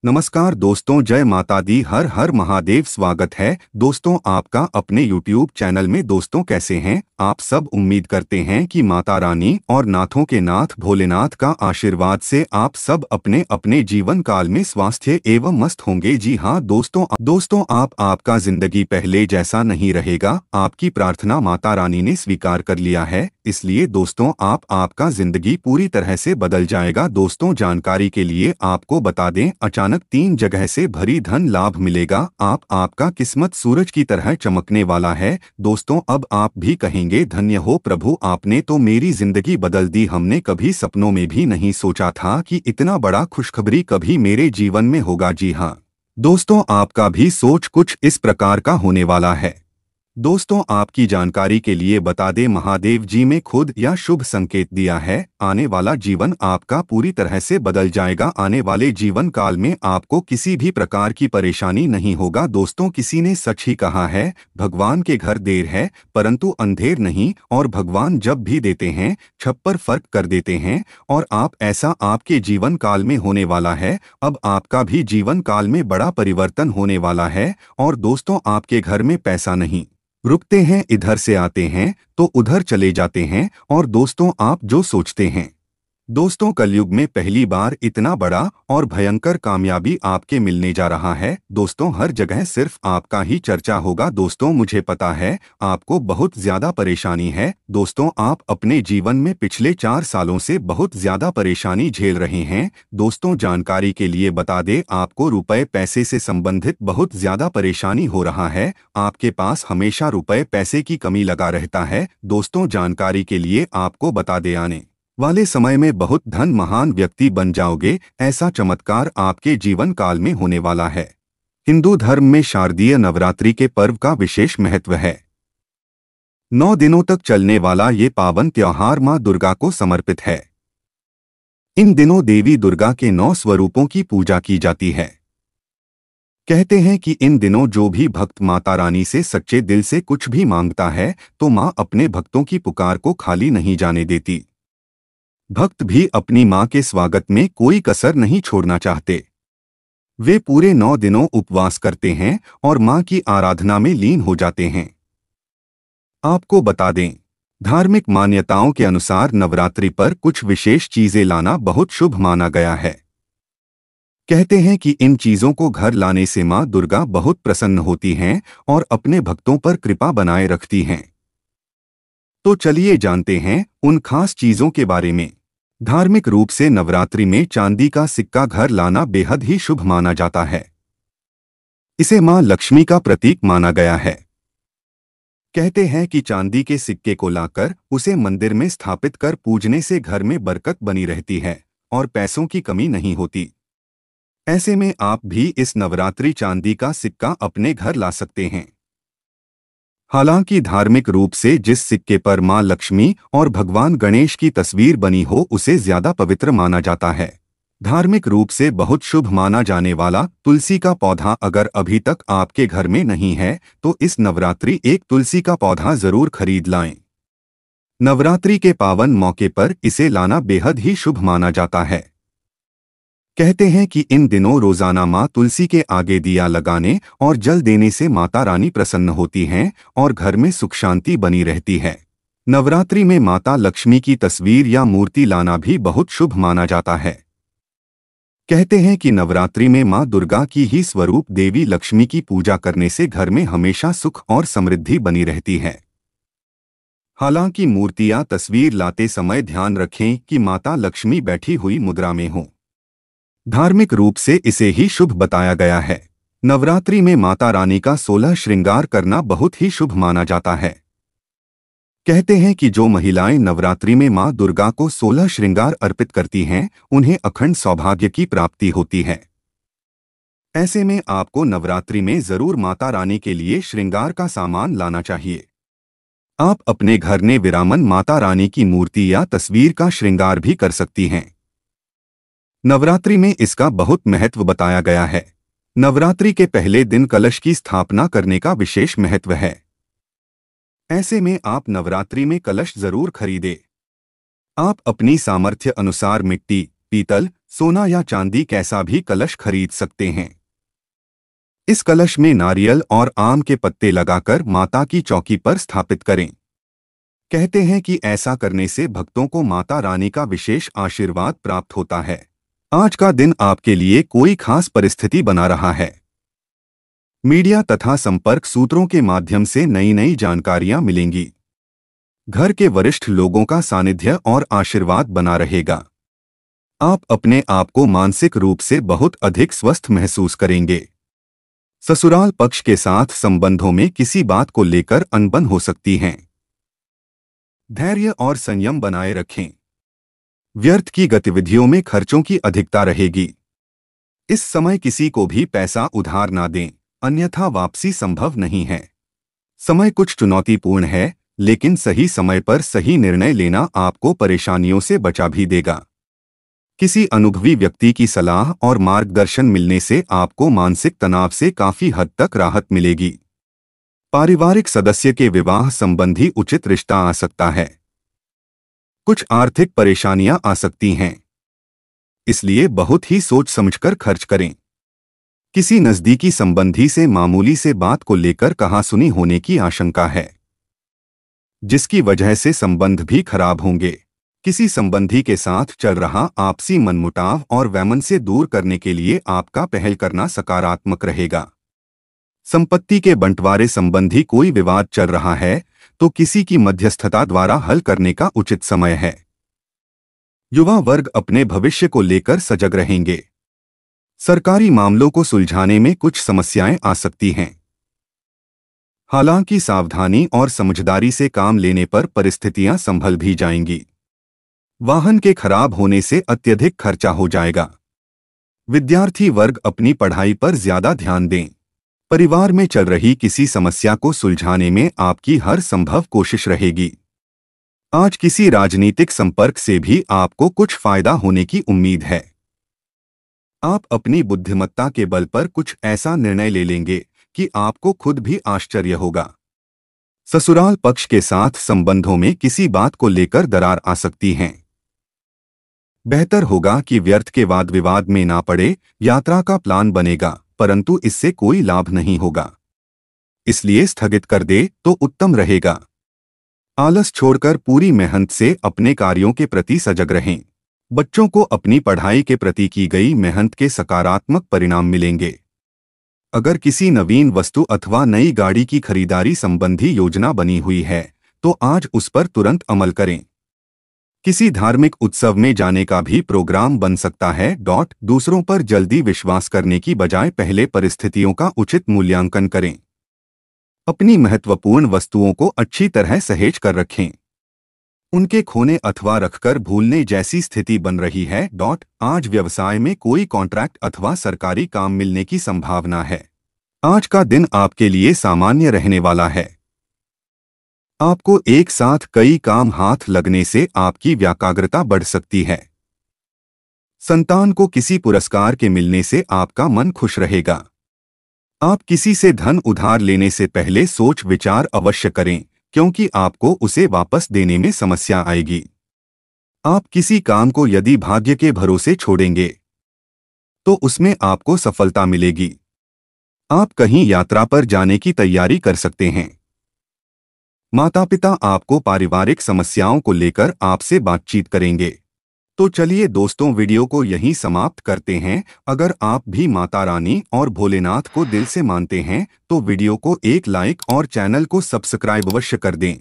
नमस्कार दोस्तों, जय माता दी, हर हर महादेव। स्वागत है दोस्तों आपका अपने YouTube चैनल में। दोस्तों कैसे हैं आप सब? उम्मीद करते हैं कि माता रानी और नाथों के नाथ भोलेनाथ का आशीर्वाद से आप सब अपने अपने जीवन काल में स्वास्थ्य एवं मस्त होंगे। जी हाँ दोस्तों आपका जिंदगी पहले जैसा नहीं रहेगा। आपकी प्रार्थना माता रानी ने स्वीकार कर लिया है, इसलिए दोस्तों आपका जिंदगी पूरी तरह से बदल जाएगा। दोस्तों जानकारी के लिए आपको बता दें, अचानक 3 जगह से भरी धन लाभ मिलेगा। आपका किस्मत सूरज की तरह चमकने वाला है। दोस्तों अब आप भी कहेंगे, धन्य हो प्रभु, आपने तो मेरी जिंदगी बदल दी। हमने कभी सपनों में भी नहीं सोचा था कि इतना बड़ा खुशखबरी कभी मेरे जीवन में होगा। जी हाँ दोस्तों, आपका भी सोच कुछ इस प्रकार का होने वाला है। दोस्तों आपकी जानकारी के लिए बता दें, महादेव जी में खुद या शुभ संकेत दिया है। आने वाला जीवन आपका पूरी तरह से बदल जाएगा। आने वाले जीवन काल में आपको किसी भी प्रकार की परेशानी नहीं होगा। दोस्तों किसी ने सच ही कहा है, भगवान के घर देर है परंतु अंधेर नहीं, और भगवान जब भी देते हैं छप्पर फर्क कर देते हैं। और ऐसा आपके जीवन काल में होने वाला है। अब आपका भी जीवन काल में बड़ा परिवर्तन होने वाला है। और दोस्तों आपके घर में पैसा नहीं रुकते हैं, इधर से आते हैं तो उधर चले जाते हैं। और दोस्तों आप जो सोचते हैं, दोस्तों कलयुग में पहली बार इतना बड़ा और भयंकर कामयाबी आपके मिलने जा रहा है। दोस्तों हर जगह सिर्फ आपका ही चर्चा होगा। दोस्तों मुझे पता है आपको बहुत ज्यादा परेशानी है। दोस्तों आप अपने जीवन में पिछले 4 सालों से बहुत ज्यादा परेशानी झेल रहे हैं। दोस्तों जानकारी के लिए बता दें, आपको रुपए पैसे से संबंधित बहुत ज्यादा परेशानी हो रहा है। आपके पास हमेशा रुपए पैसे की कमी लगा रहता है। दोस्तों जानकारी के लिए आपको बता दें, आने वाले समय में बहुत धन महान व्यक्ति बन जाओगे। ऐसा चमत्कार आपके जीवन काल में होने वाला है। हिंदू धर्म में शारदीय नवरात्रि के पर्व का विशेष महत्व है। 9 दिनों तक चलने वाला ये पावन त्योहार मां दुर्गा को समर्पित है। इन दिनों देवी दुर्गा के 9 स्वरूपों की पूजा की जाती है। कहते हैं कि इन दिनों जो भी भक्त माता रानी से सच्चे दिल से कुछ भी मांगता है तो मां अपने भक्तों की पुकार को खाली नहीं जाने देती। भक्त भी अपनी मां के स्वागत में कोई कसर नहीं छोड़ना चाहते। वे पूरे 9 दिनों उपवास करते हैं और मां की आराधना में लीन हो जाते हैं। आपको बता दें, धार्मिक मान्यताओं के अनुसार नवरात्रि पर कुछ विशेष चीजें लाना बहुत शुभ माना गया है। कहते हैं कि इन चीजों को घर लाने से मां दुर्गा बहुत प्रसन्न होती हैं और अपने भक्तों पर कृपा बनाए रखती हैं। तो चलिए जानते हैं उन खास चीजों के बारे में। धार्मिक रूप से नवरात्रि में चांदी का सिक्का घर लाना बेहद ही शुभ माना जाता है। इसे मां लक्ष्मी का प्रतीक माना गया है। कहते हैं कि चांदी के सिक्के को लाकर उसे मंदिर में स्थापित कर पूजने से घर में बरकत बनी रहती है और पैसों की कमी नहीं होती। ऐसे में आप भी इस नवरात्रि चांदी का सिक्का अपने घर ला सकते हैं। हालांकि धार्मिक रूप से जिस सिक्के पर मां लक्ष्मी और भगवान गणेश की तस्वीर बनी हो उसे ज्यादा पवित्र माना जाता है। धार्मिक रूप से बहुत शुभ माना जाने वाला तुलसी का पौधा अगर अभी तक आपके घर में नहीं है तो इस नवरात्रि एक तुलसी का पौधा जरूर खरीद लाएं। नवरात्रि के पावन मौके पर इसे लाना बेहद ही शुभ माना जाता है। कहते हैं कि इन दिनों रोजाना मां तुलसी के आगे दिया लगाने और जल देने से माता रानी प्रसन्न होती हैं और घर में सुख शांति बनी रहती है। नवरात्रि में माता लक्ष्मी की तस्वीर या मूर्ति लाना भी बहुत शुभ माना जाता है। कहते हैं कि नवरात्रि में मां दुर्गा की ही स्वरूप देवी लक्ष्मी की पूजा करने से घर में हमेशा सुख और समृद्धि बनी रहती है। हालांकि मूर्ति या तस्वीर लाते समय ध्यान रखें कि माता लक्ष्मी बैठी हुई मुद्रा में हो। धार्मिक रूप से इसे ही शुभ बताया गया है। नवरात्रि में माता रानी का 16 श्रृंगार करना बहुत ही शुभ माना जाता है। कहते हैं कि जो महिलाएं नवरात्रि में मां दुर्गा को 16 श्रृंगार अर्पित करती हैं, उन्हें अखंड सौभाग्य की प्राप्ति होती है। ऐसे में आपको नवरात्रि में जरूर माता रानी के लिए श्रृंगार का सामान लाना चाहिए। आप अपने घर में विरामन माता रानी की मूर्ति या तस्वीर का श्रृंगार भी कर सकती हैं। नवरात्रि में इसका बहुत महत्व बताया गया है। नवरात्रि के पहले दिन कलश की स्थापना करने का विशेष महत्व है। ऐसे में आप नवरात्रि में कलश जरूर खरीदें। आप अपनी सामर्थ्य अनुसार मिट्टी, पीतल, सोना या चांदी कैसा भी कलश खरीद सकते हैं। इस कलश में नारियल और आम के पत्ते लगाकर माता की चौकी पर स्थापित करें। कहते हैं कि ऐसा करने से भक्तों को माता रानी का विशेष आशीर्वाद प्राप्त होता है। आज का दिन आपके लिए कोई खास परिस्थिति बना रहा है। मीडिया तथा संपर्क सूत्रों के माध्यम से नई नई जानकारियां मिलेंगी। घर के वरिष्ठ लोगों का सानिध्य और आशीर्वाद बना रहेगा। आप अपने आप को मानसिक रूप से बहुत अधिक स्वस्थ महसूस करेंगे। ससुराल पक्ष के साथ संबंधों में किसी बात को लेकर अनबन हो सकती हैं। धैर्य और संयम बनाए रखें। व्यर्थ की गतिविधियों में खर्चों की अधिकता रहेगी। इस समय किसी को भी पैसा उधार ना दें, अन्यथा वापसी संभव नहीं है। समय कुछ चुनौतीपूर्ण है, लेकिन सही समय पर सही निर्णय लेना आपको परेशानियों से बचा भी देगा। किसी अनुभवी व्यक्ति की सलाह और मार्गदर्शन मिलने से आपको मानसिक तनाव से काफी हद तक राहत मिलेगी। पारिवारिक सदस्य के विवाह संबंधी उचित रिश्ता आ सकता है। कुछ आर्थिक परेशानियां आ सकती हैं, इसलिए बहुत ही सोच समझकर खर्च करें। किसी नजदीकी संबंधी से मामूली से बात को लेकर कहासुनी होने की आशंका है, जिसकी वजह से संबंध भी खराब होंगे। किसी संबंधी के साथ चल रहा आपसी मनमुटाव और वैमन से दूर करने के लिए आपका पहल करना सकारात्मक रहेगा। संपत्ति के बंटवारे संबंधी कोई विवाद चल रहा है तो किसी की मध्यस्थता द्वारा हल करने का उचित समय है। युवा वर्ग अपने भविष्य को लेकर सजग रहेंगे। सरकारी मामलों को सुलझाने में कुछ समस्याएं आ सकती हैं। हालांकि सावधानी और समझदारी से काम लेने पर परिस्थितियां संभल भी जाएंगी। वाहन के खराब होने से अत्यधिक खर्चा हो जाएगा। विद्यार्थी वर्ग अपनी पढ़ाई पर ज्यादा ध्यान दें। परिवार में चल रही किसी समस्या को सुलझाने में आपकी हर संभव कोशिश रहेगी। आज किसी राजनीतिक संपर्क से भी आपको कुछ फायदा होने की उम्मीद है। आप अपनी बुद्धिमत्ता के बल पर कुछ ऐसा निर्णय ले लेंगे कि आपको खुद भी आश्चर्य होगा। ससुराल पक्ष के साथ संबंधों में किसी बात को लेकर दरार आ सकती है। बेहतर होगा कि व्यर्थ के वाद विवाद में ना पड़े। यात्रा का प्लान बनेगा, परंतु इससे कोई लाभ नहीं होगा, इसलिए स्थगित कर दे तो उत्तम रहेगा। आलस छोड़कर पूरी मेहनत से अपने कार्यों के प्रति सजग रहें। बच्चों को अपनी पढ़ाई के प्रति की गई मेहनत के सकारात्मक परिणाम मिलेंगे। अगर किसी नवीन वस्तु अथवा नई गाड़ी की खरीदारी संबंधी योजना बनी हुई है तो आज उस पर तुरंत अमल करें। किसी धार्मिक उत्सव में जाने का भी प्रोग्राम बन सकता है। दूसरों पर जल्दी विश्वास करने की बजाय पहले परिस्थितियों का उचित मूल्यांकन करें। अपनी महत्वपूर्ण वस्तुओं को अच्छी तरह सहेज कर रखें। उनके खोने अथवा रखकर भूलने जैसी स्थिति बन रही है। आज व्यवसाय में कोई कॉन्ट्रैक्ट अथवा सरकारी काम मिलने की संभावना है। आज का दिन आपके लिए सामान्य रहने वाला है। आपको एक साथ कई काम हाथ लगने से आपकी व्याकाग्रता बढ़ सकती है। संतान को किसी पुरस्कार के मिलने से आपका मन खुश रहेगा। आप किसी से धन उधार लेने से पहले सोच विचार अवश्य करें, क्योंकि आपको उसे वापस देने में समस्या आएगी। आप किसी काम को यदि भाग्य के भरोसे छोड़ेंगे तो उसमें आपको सफलता मिलेगी। आप कहीं यात्रा पर जाने की तैयारी कर सकते हैं। माता पिता आपको पारिवारिक समस्याओं को लेकर आपसे बातचीत करेंगे। तो चलिए दोस्तों, वीडियो को यहीं समाप्त करते हैं। अगर आप भी माता रानी और भोलेनाथ को दिल से मानते हैं तो वीडियो को एक लाइक और चैनल को सब्सक्राइब अवश्य कर दें।